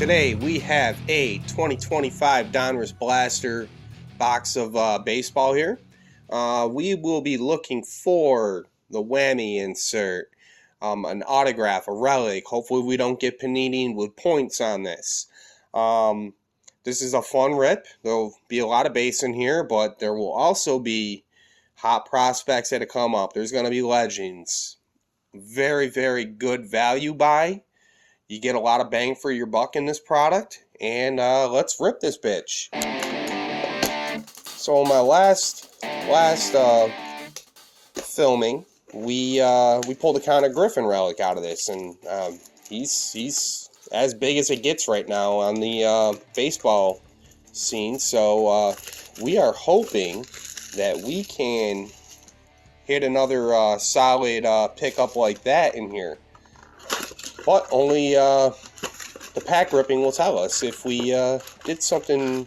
Today we have a 2025 Donruss Blaster box of baseball here. We will be looking for the whammy insert, an autograph, a relic. Hopefully we don't get Panini with points on this. This is a fun rip. There'll be a lot of base in here, but there will also be hot prospects that come up. There's going to be legends. Very, very good value buy. You get a lot of bang for your buck in this product, and let's rip this bitch. So my last filming, we pulled a Connor Griffin relic out of this, and he's as big as it gets right now on the baseball scene. So we are hoping that we can hit another solid pickup like that in here. But only the pack ripping will tell us if we did something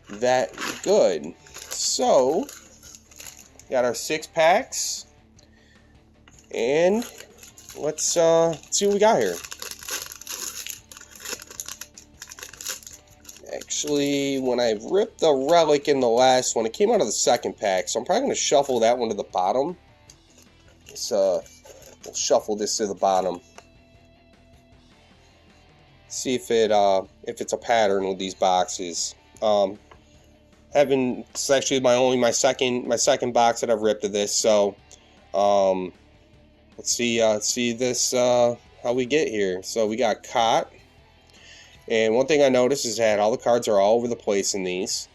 that good. So, got our 6 packs, and let's see what we got here. Actually, when I ripped the relic in the last one, it came out of the second pack, so I'm probably going to shuffle that one to the bottom. So, we'll shuffle this to the bottom. See if it's a pattern with these boxes. It's actually my second box that I've ripped of this. So let's see this how we get here. So we got Cott, and one thing I noticed is that all the cards are all over the place in these.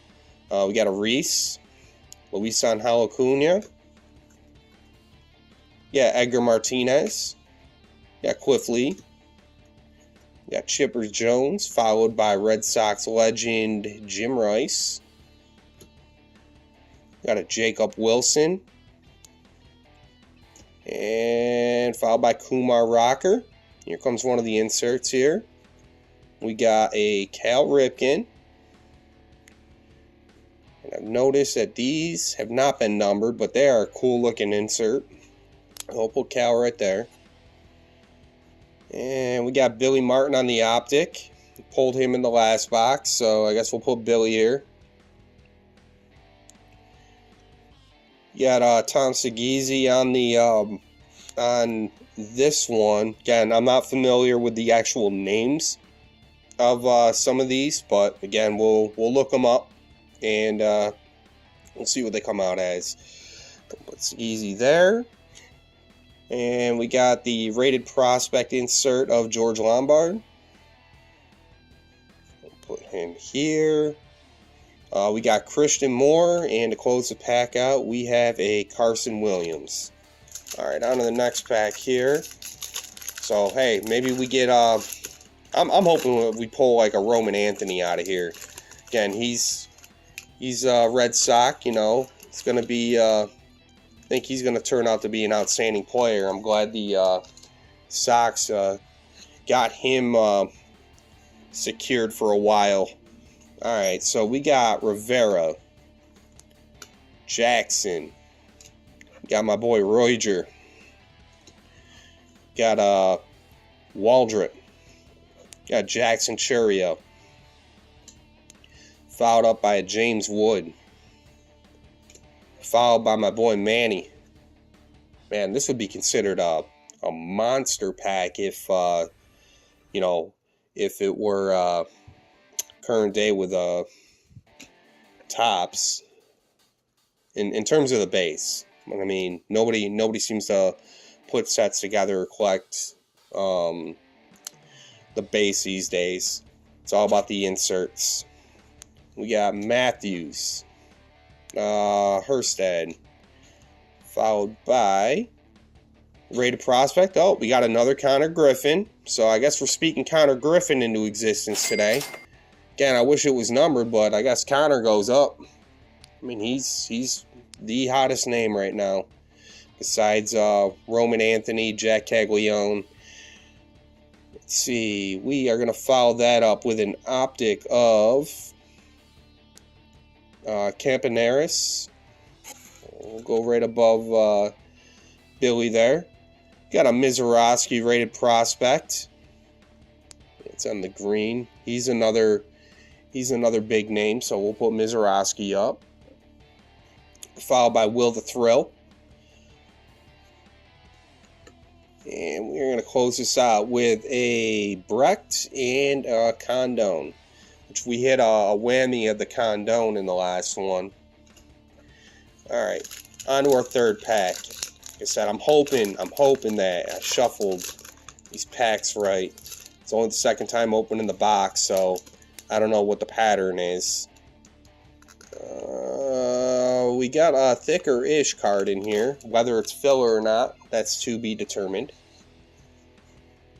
We got a Reese, Luis Angel Acuna, yeah, Edgar Martinez, yeah, Cliff Lee. Got Chipper Jones, followed by Red Sox legend Jim Rice. Got a Jacob Wilson. And followed by Kumar Rocker. Here comes one of the inserts here. We got a Cal Ripken. And I've noticed that these have not been numbered, but they are a cool looking insert. I'll put Cal right there. And we got Billy Martin on the optic. Pulled him in the last box, so I guess we'll put Billy here. You got Tom Segezi on the on this one. Again, I'm not familiar with the actual names of some of these, but again, we'll look them up and we'll see what they come out as. Put Segezi there. And we got the rated prospect insert of George Lombard. Put him here. We got Christian Moore, and to close the pack out, we have a Carson Williams. All right, on to the next pack here. So hey, maybe we get I'm hoping we pull like a Roman Anthony out of here. Again, he's Red Sox. You know, it's gonna be. I think he's going to turn out to be an outstanding player. I'm glad the Sox got him secured for a while. All right, so we got Rivera, Jackson, got my boy Roger, got Waldrop, got Jackson Churio, followed up by a James Wood. Followed by my boy Manny. Man, this would be considered a monster pack if you know, if it were current day with tops in terms of the base. I mean, nobody seems to put sets together or collect the base these days. It's all about the inserts. We got Matthews, Herstead, followed by rated prospect. Oh, we got another Connor Griffin. So I guess we're speaking Connor Griffin into existence today. Again, I wish it was numbered, but I guess Connor goes up. I mean, he's the hottest name right now, besides Roman Anthony, Jack Caglione. Let's see, we are going to follow that up with an optic of Campaneris. We'll go right above Billy there. Got a Mizorowski rated prospect. That's on the green. He's another big name, so we'll put Mizorowski up. Followed by Will the Thrill. And we're going to close this out with a Brecht and a Condone, which we hit a whammy of the Condone in the last one. Alright, on to our third pack. Like I said, I'm hoping that I shuffled these packs right. It's only the second time opening the box, so I don't know what the pattern is. We got a thicker-ish card in here. Whether it's filler or not, that's to be determined.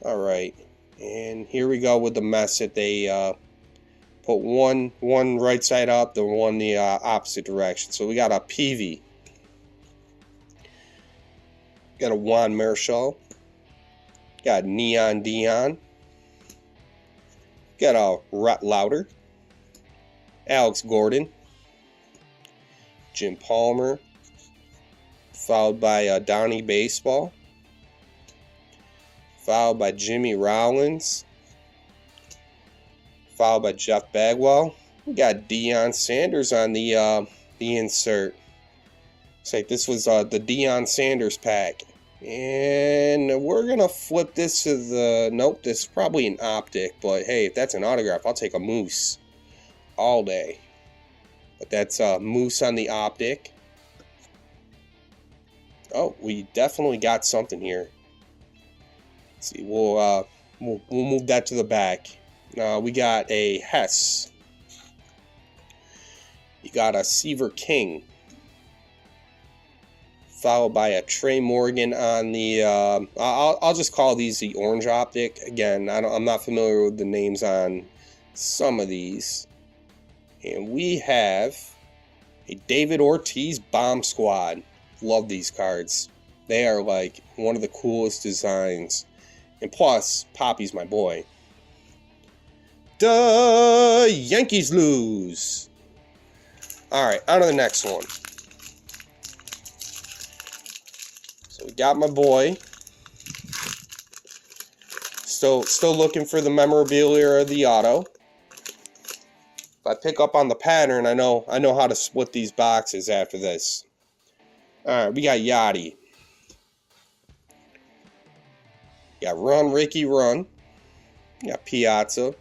Alright, and here we go with the mess that they put one right side up, the one the opposite direction. So we got a Peavy. Got a Juan Marichal. Got Neon Dion. Got a Rhett Lauder. Alex Gordon. Jim Palmer. Followed by Donnie Baseball. Followed by Jimmy Rollins. Followed by Jeff Bagwell. We got Deion Sanders on the insert. Looks like this was the Deion Sanders pack. And we're going to flip this to the... Nope, this is probably an optic. But hey, if that's an autograph, I'll take a Moose all day. But that's Moose on the optic. Oh, we definitely got something here. Let's see, we'll move that to the back. We got a Hess. You got a Seaver King. Followed by a Trey Morgan on the... I'll just call these the Orange Optic. Again, I'm not familiar with the names on some of these. And we have a David Ortiz Bomb Squad. Love these cards. They are like one of the coolest designs. And plus, Poppy's my boy. The Yankees lose. Alright, on to the next one. So we got my boy. Still looking for the memorabilia of the auto. If I pick up on the pattern, I know how to split these boxes after this. Alright, we got Yachty. You got Run, Ricky, Run. You got Piazza.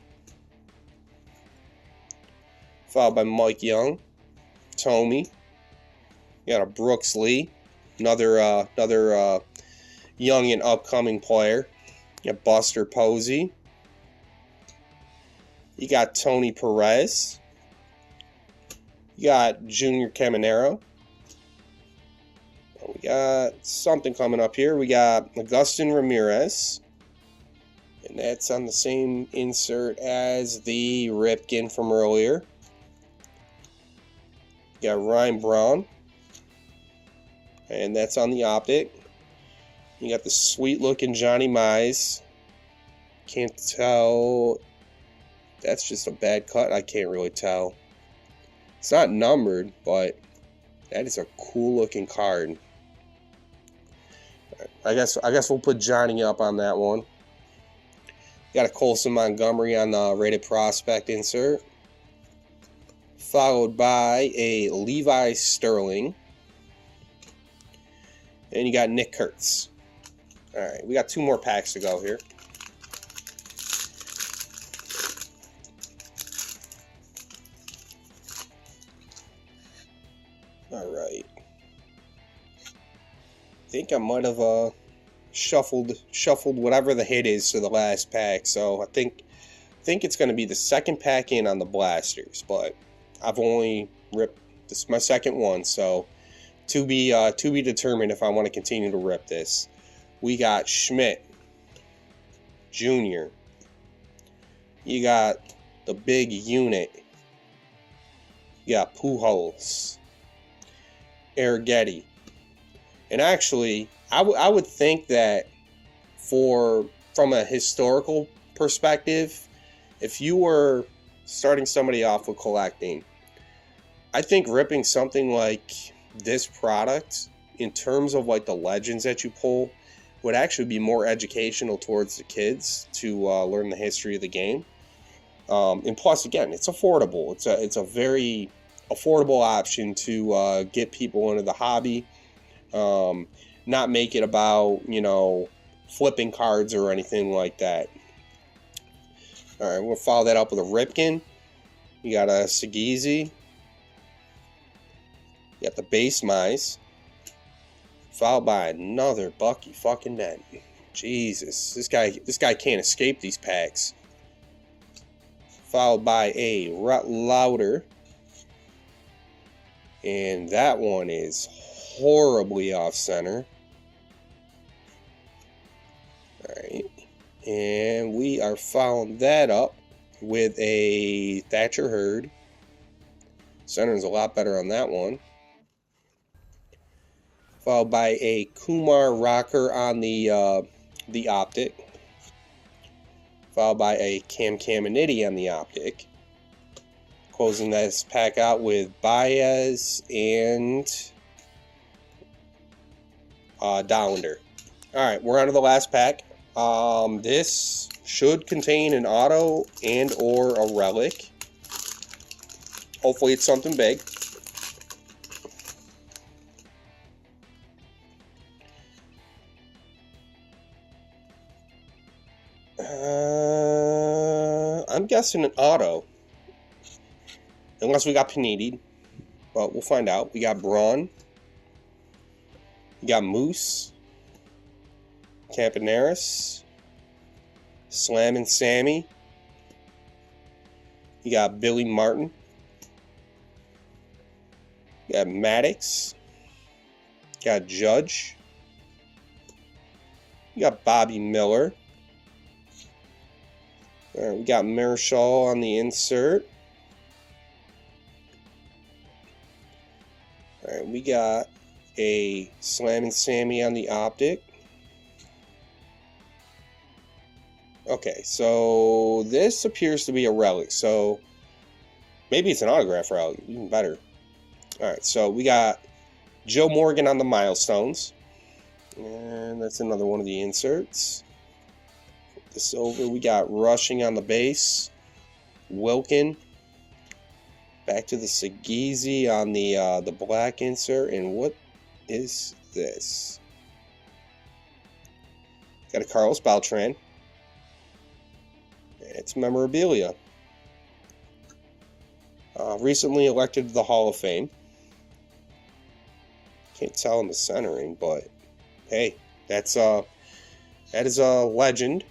Followed by Mike Young. Tomey. You got a Brooks Lee. Another young and upcoming player. You got Buster Posey. You got Tony Perez. You got Junior Caminero. We got something coming up here. We got Agustin Ramirez. And that's on the same insert as the Ripken from earlier. You got Ryan Braun. And that's on the optic. You got the sweet looking Johnny Mize. Can't tell. That's just a bad cut. I can't really tell. It's not numbered, but that is a cool looking card. I guess we'll put Johnny up on that one. Got a Colson Montgomery on the rated prospect insert. Followed by a Levi Sterling. And you got Nick Kurtz. Alright, we got two more packs to go here. Alright. I think I might have shuffled whatever the hit is to the last pack. So I think it's going to be the second pack in on the blasters, but I've only ripped this is my second one, so to be determined if I want to continue to rip this. We got Schmidt Jr. You got the big unit. You got Pujols, Arrighetti. And actually, I would think that from a historical perspective, if you were starting somebody off with collecting, I think ripping something like this product, in terms of like the legends that you pull, would actually be more educational towards the kids to learn the history of the game. And plus, again, it's affordable. It's a very affordable option to get people into the hobby. Not make it about, you know, flipping cards or anything like that. All right, we'll follow that up with a Ripken. You got a Sagizi. You got the Base Mize. Followed by another Bucky fucking Dent. Jesus, this guy can't escape these packs. Followed by a Louder. And that one is horribly off center. Alright. And we are following that up with a Thatcher Hurd. Center's a lot better on that one. Followed by a Kumar Rocker on the Optic. Followed by a Cam Caminiti on the Optic. Closing this pack out with Baez and Dollander. Alright, we're on to the last pack. This should contain an auto and or a relic. Hopefully it's something big. I'm guessing an auto. Unless we got Panini. But we'll find out. We got Braun. We got Moose. Campaneris. Slammin' Sammy. You got Billy Martin. You got Maddox. You got Judge. You got Bobby Miller. Alright, we got Marichal on the insert. Alright, we got a Slammin' Sammy on the Optic. Okay, so this appears to be a relic, so maybe it's an autograph relic, even better. Alright, so we got Joe Morgan on the Milestones. And that's another one of the inserts. Flip this over. We got Rushing on the base. Wilkin. Back to the Sagizi on the black insert. And what is this? Got a Carlos Beltran. It's memorabilia. Recently elected to the Hall of Fame. Can't tell in the centering, but hey, that is a legend.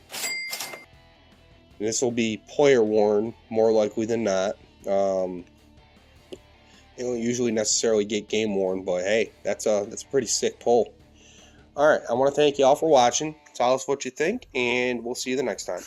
And this will be player worn more likely than not. They don't usually necessarily get game worn, but hey, that's a pretty sick pull. All right, I want to thank you all for watching. Tell us what you think, and we'll see you the next time.